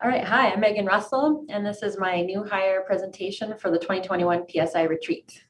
All right, hi, I'm Megan Russell, and this is my new hire presentation for the 2021 PSI retreat.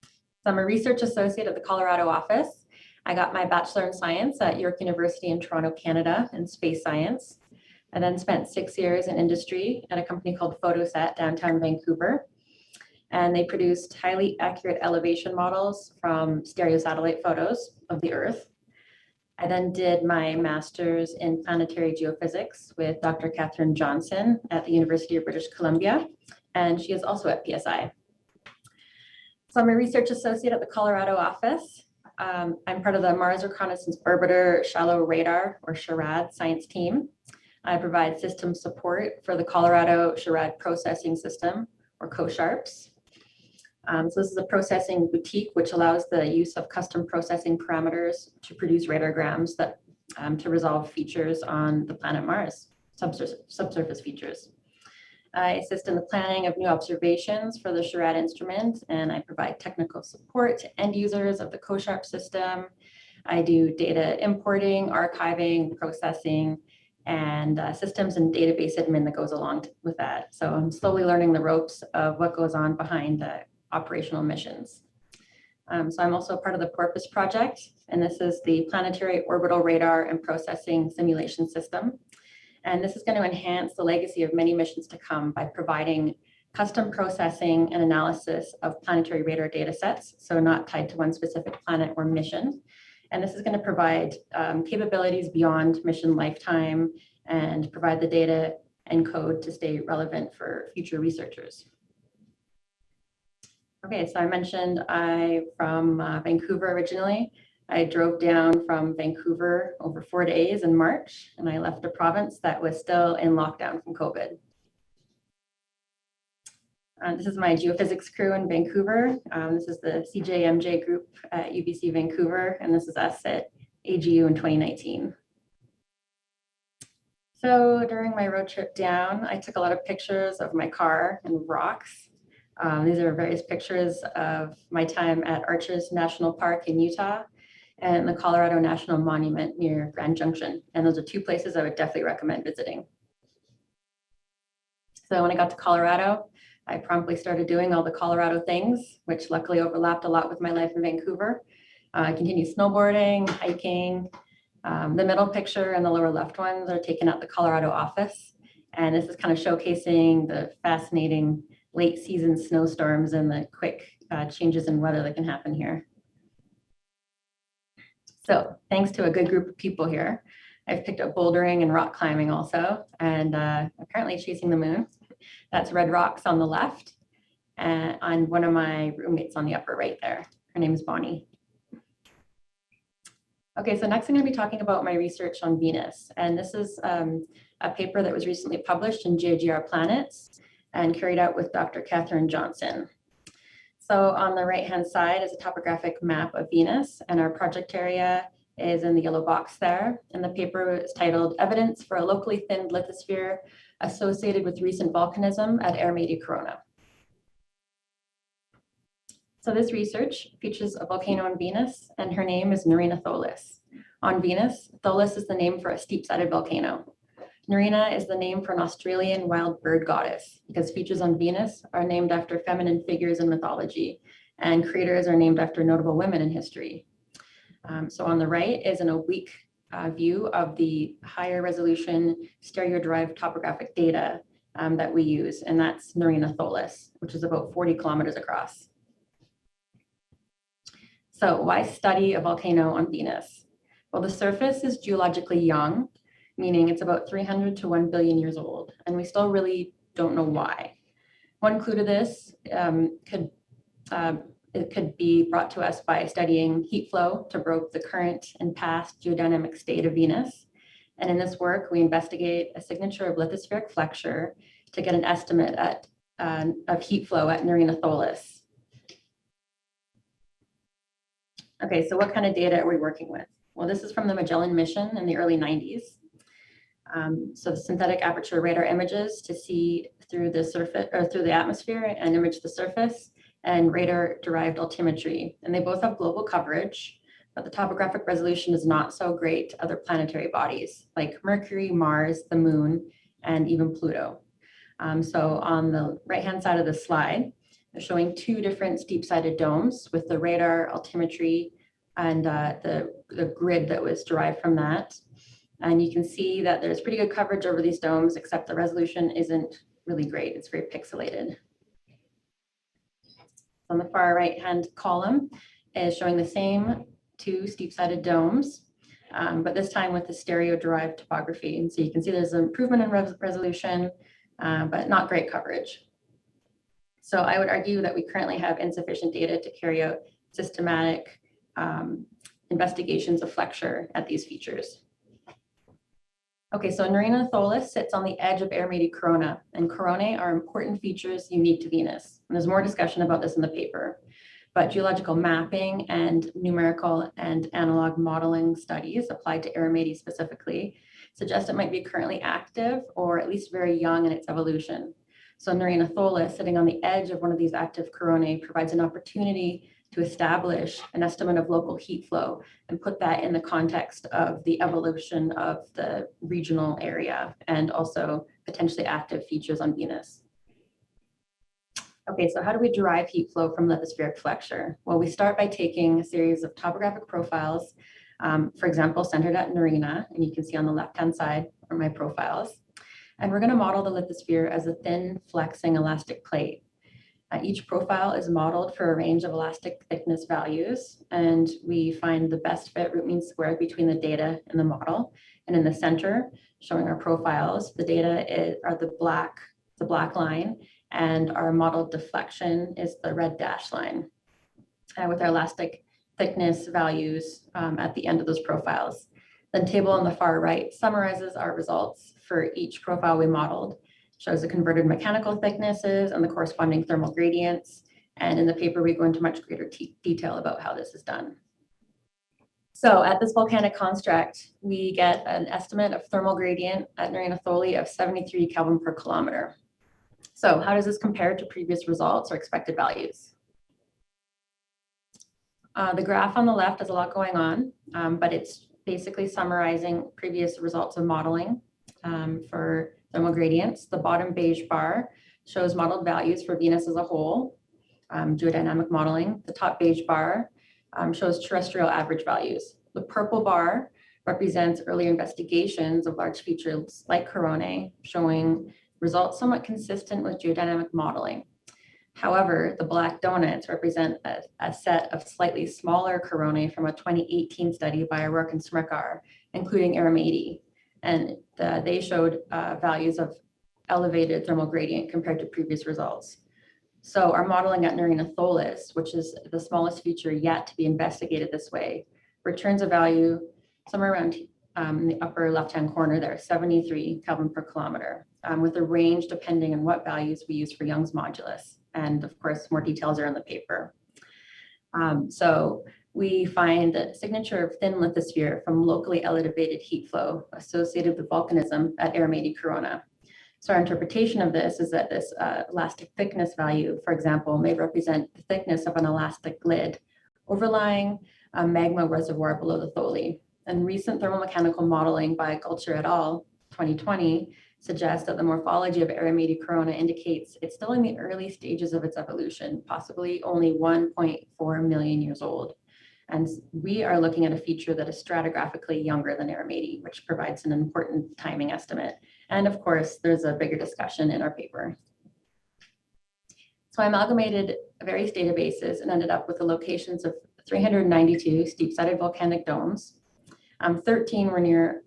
So I'm a research associate at the Colorado office. I got my Bachelor in Science at York University in Toronto, Canada, in space science. I then spent 6 years in industry at a company called Photosat downtown Vancouver. And they produced highly accurate elevation models from stereo satellite photos of the Earth. I then did my master's in planetary geophysics with Dr. Catherine Johnson at the University of British Columbia, and she is also at PSI. So I'm a research associate at the Colorado office. I'm part of the Mars Reconnaissance Orbiter Shallow Radar, or SHARAD, science team. I provide system support for the Colorado SHARAD processing system, or COSHARPS. So this is a processing boutique, which allows the use of custom processing parameters to produce radarograms that to resolve features on the planet Mars, subsurface features. I assist in the planning of new observations for the SHARAD instrument, and I provide technical support to end users of the COSHARP system. I do data importing, archiving, processing, and systems and database admin that goes along with that. So I'm slowly learning the ropes of what goes on behind the operational missions. So I'm also a part of the Porpoise project, and this is the Planetary Orbital Radar and Processing Simulation System. And this is going to enhance the legacy of many missions to come by providing custom processing and analysis of planetary radar data sets, so not tied to one specific planet or mission. And this is going to provide capabilities beyond mission lifetime and provide the data and code to stay relevant for future researchers. Okay, so I mentioned I'm from Vancouver originally. I drove down from Vancouver over 4 days in March, and I left a province that was still in lockdown from COVID. This is my geophysics crew in Vancouver. This is the CJMJ group at UBC Vancouver, and this is us at AGU in 2019. So during my road trip down, I took a lot of pictures of my car and rocks. These are various pictures of my time at Arches National Park in Utah and the Colorado National Monument near Grand Junction. And those are two places I would definitely recommend visiting. So when I got to Colorado, I promptly started doing all the Colorado things, which luckily overlapped a lot with my life in Vancouver. I continued snowboarding, hiking. The middle picture and the lower left ones are taken at the Colorado office. And this is kind of showcasing the fascinating late season snowstorms and the quick changes in weather that can happen here. So thanks to a good group of people here, I've picked up bouldering and rock climbing also, and apparently chasing the moon. That's Red Rocks on the left, and one of my roommates on the upper right there. Her name is Bonnie. Okay, so next I'm going to be talking about my research on Venus, and this is a paper that was recently published in GeoGR Planets and carried out with Dr. Catherine Johnson. So on the right-hand side is a topographic map of Venus, and our project area is in the yellow box there. And the paper is titled Evidence for a Locally Thinned Lithosphere Associated with Recent Volcanism at Eremiti Corona. So this research features a volcano on Venus, and her name is Narina Tholus. On Venus, Tholus is the name for a steep-sided volcano. Narina is the name for an Australian wild bird goddess, because features on Venus are named after feminine figures in mythology, and craters are named after notable women in history. So on the right is an oblique view of the higher resolution stereo-derived topographic data that we use, and that's Narina Tholus, which is about 40 kilometers across. So why study a volcano on Venus? Well, the surface is geologically young, meaning it's about 300 to 1 billion years old, and we still really don't know why. One clue to this could be brought to us by studying heat flow to probe the current and past geodynamic state of Venus. And in this work, we investigate a signature of lithospheric flexure to get an estimate of heat flow at Narina Tholus. Okay, so what kind of data are we working with? Well, this is from the Magellan mission in the early 90s. So the synthetic aperture radar images to see through the surface or through the atmosphere and image the surface, and radar derived altimetry. And they both have global coverage, but the topographic resolution is not so great to other planetary bodies like Mercury, Mars, the Moon, and even Pluto. So on the right-hand side of the slide, they're showing two different steep-sided domes with the radar, altimetry, and the grid that was derived from that. And you can see that there's pretty good coverage over these domes, except the resolution isn't really great. It's very pixelated. On the far right-hand column is showing the same two steep-sided domes, but this time with the stereo-derived topography. And so you can see there's an improvement in resolution, but not great coverage. So I would argue that we currently have insufficient data to carry out systematic investigations of flexure at these features. Okay, so Narina Tholus sits on the edge of Aermeti Corona, and Coronae are important features unique to Venus. And there's more discussion about this in the paper, but geological mapping and numerical and analog modeling studies applied to Aermeti specifically suggest it might be currently active or at least very young in its evolution. So Narina Tholus, sitting on the edge of one of these active coronae, provides an opportunity to establish an estimate of local heat flow and put that in the context of the evolution of the regional area and also potentially active features on Venus. Okay, so how do we derive heat flow from lithospheric flexure? Well, we start by taking a series of topographic profiles, for example, centered at Narina, and you can see on the left-hand side are my profiles. And we're going to model the lithosphere as a thin, flexing elastic plate. Each profile is modeled for a range of elastic thickness values, and we find the best fit root mean squared between the data and the model. And in the center, showing our profiles, the data are the black line, and our modeled deflection is the red dashed line, with our elastic thickness values at the end of those profiles. The table on the far right summarizes our results for each profile we modeled, shows the converted mechanical thicknesses and the corresponding thermal gradients. And in the paper, we go into much greater detail about how this is done. So at this volcanic construct, we get an estimate of thermal gradient at Narina Tholi of 73 Kelvin per kilometer. So how does this compare to previous results or expected values? The graph on the left has a lot going on, but it's basically summarizing previous results of modeling for thermal gradients. The bottom beige bar shows modeled values for Venus as a whole, geodynamic modeling. The top beige bar shows terrestrial average values. The purple bar represents earlier investigations of large features like Coronae, showing results somewhat consistent with geodynamic modeling. However, the black donuts represent a set of slightly smaller coronae from a 2018 study by O'Rourke and Smrekar, including Aermeti. And they showed values of elevated thermal gradient compared to previous results. So our modeling at Narina Tholus, which is the smallest feature yet to be investigated this way, returns a value somewhere around in the upper left-hand corner there, 73 Kelvin per kilometer, with a range depending on what values we use for Young's modulus. And of course, more details are in the paper. So we find a signature of thin lithosphere from locally elevated heat flow associated with volcanism at Aermeti Corona. So our interpretation of this is that this elastic thickness value, for example, may represent the thickness of an elastic lid overlying a magma reservoir below the Tholi. And recent thermomechanical modeling by Gulcher et al. 2020 suggests that the morphology of Aermeti Corona indicates it's still in the early stages of its evolution, possibly only 1.4 million years old. And we are looking at a feature that is stratigraphically younger than Aermeti, which provides an important timing estimate. And of course, there's a bigger discussion in our paper. So I amalgamated various databases and ended up with the locations of 392 steep-sided volcanic domes. 13 were near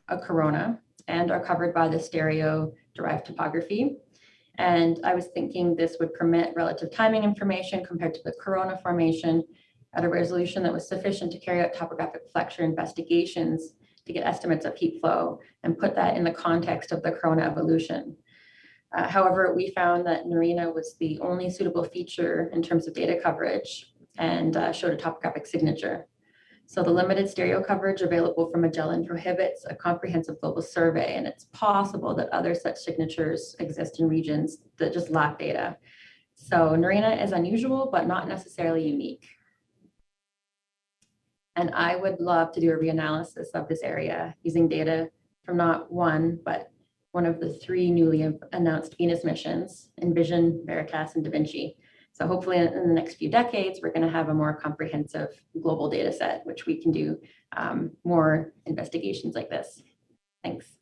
a corona and are covered by the stereo-derived topography. And I was thinking this would permit relative timing information compared to the corona formation at a resolution that was sufficient to carry out topographic flexure investigations to get estimates of heat flow and put that in the context of the corona evolution. However, we found that Narina was the only suitable feature in terms of data coverage and showed a topographic signature. So the limited stereo coverage available from Magellan prohibits a comprehensive global survey, and it's possible that other such signatures exist in regions that just lack data. So Narina is unusual, but not necessarily unique. And I would love to do a reanalysis of this area using data from not one, but one of the 3 newly announced Venus missions, Envision, Veritas, and Da Vinci. So hopefully in the next few decades, we're going to have a more comprehensive global data set, which we can do more investigations like this. Thanks.